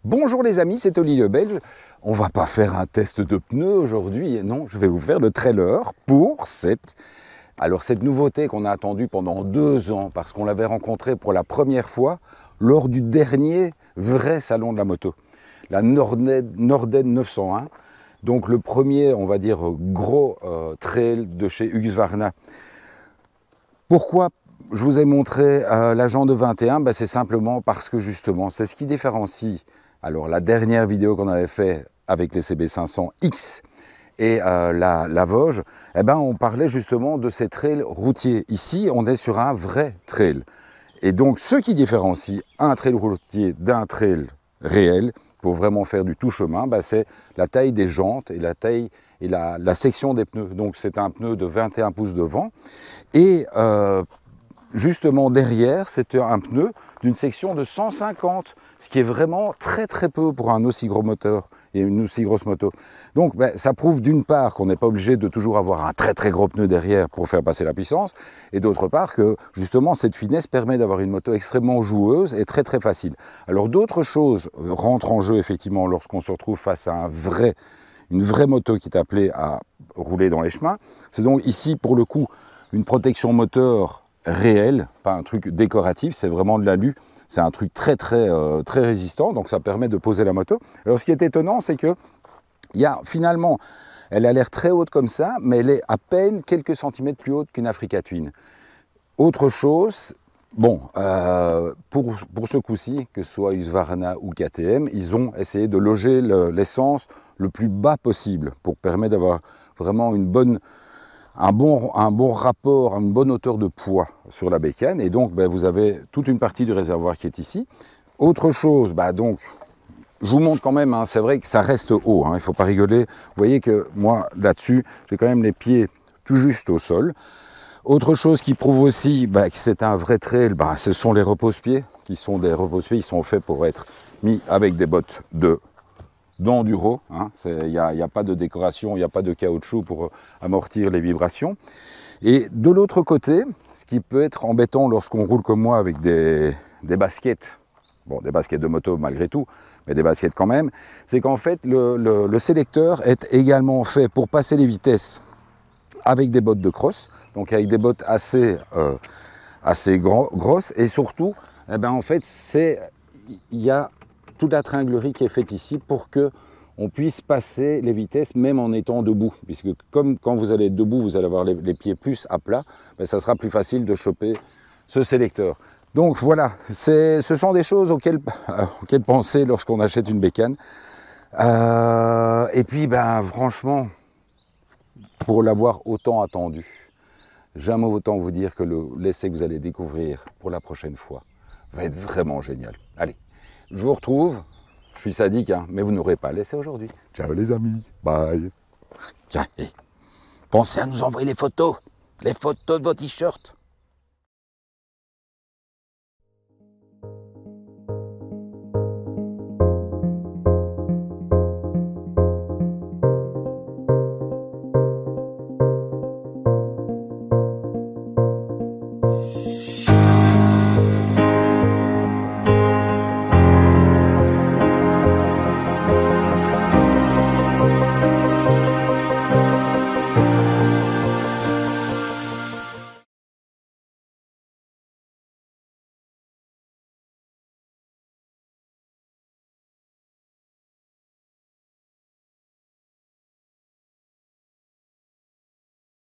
Bonjour les amis, c'est Oli le Belge. On va pas faire un test de pneus aujourd'hui, non, je vais vous faire le trailer pour cette nouveauté qu'on a attendue pendant 2 ans parce qu'on l'avait rencontrée pour la première fois lors du dernier vrai salon de la moto, la Norden 901. Donc le premier, on va dire, gros trail de chez Husqvarna. Pourquoi je vous ai montré l'agent de 21 ? C'est simplement parce que justement, c'est ce qui différencie la dernière vidéo qu'on avait fait avec les CB500X et la Vosges. On parlait justement de ces trails routiers. Ici, on est sur un vrai trail. Et donc, ce qui différencie un trail routier d'un trail réel, pour vraiment faire du tout chemin, c'est la taille des jantes et la taille et la section des pneus. Donc c'est un pneu de 21 pouces devant et justement derrière c'est un pneu d'une section de 150, ce qui est vraiment très très peu pour un aussi gros moteur et une aussi grosse moto. Donc ça prouve d'une part qu'on n'est pas obligé de toujours avoir un très très gros pneu derrière pour faire passer la puissance, et d'autre part que justement cette finesse permet d'avoir une moto extrêmement joueuse et très très facile. Alors d'autres choses rentrent en jeu effectivement lorsqu'on se retrouve face à une vraie moto qui est appelée à rouler dans les chemins. C'est donc ici pour le coup une protection moteur réelle, pas un truc décoratif, c'est vraiment de l'alu. C'est un truc très résistant, donc ça permet de poser la moto. Alors ce qui est étonnant, c'est que finalement, elle a l'air très haute comme ça, mais elle est à peine quelques centimètres plus haute qu'une Africa Twin. Autre chose, pour ce coup-ci, que ce soit Husqvarna ou KTM, ils ont essayé de loger l'essence le plus bas possible pour permettre d'avoir vraiment un bon rapport, une bonne hauteur de poids sur la bécane, et donc vous avez toute une partie du réservoir qui est ici. Autre chose, donc je vous montre quand même, c'est vrai que ça reste haut, il ne faut pas rigoler. Vous voyez que moi là-dessus, j'ai quand même les pieds tout juste au sol. Autre chose qui prouve aussi que c'est un vrai trail, ce sont les repose-pieds, qui sont des repose-pieds, ils sont faits pour être mis avec des bottes d'enduro, il n'y a pas de décoration, il n'y a pas de caoutchouc pour amortir les vibrations. Et de l'autre côté, ce qui peut être embêtant lorsqu'on roule comme moi avec des baskets, des baskets de moto malgré tout, mais des baskets quand même, c'est qu'en fait le sélecteur est également fait pour passer les vitesses avec des bottes de cross, donc avec des bottes assez grosses, et surtout, en fait, il y a toute la tringlerie qui est faite ici pour qu'on puisse passer les vitesses même en étant debout, puisque comme quand vous allez être debout, vous allez avoir les pieds plus à plat, ça sera plus facile de choper ce sélecteur. Donc voilà, ce sont des choses auxquelles penser lorsqu'on achète une bécane. Et puis franchement, pour l'avoir autant attendu, j'aime autant vous dire que l'essai que vous allez découvrir pour la prochaine fois va être vraiment génial. Allez, je vous retrouve, je suis sadique, mais vous n'aurez pas laissé aujourd'hui. Ciao les amis, bye. Tiens, pensez à nous envoyer les photos de vos t-shirts.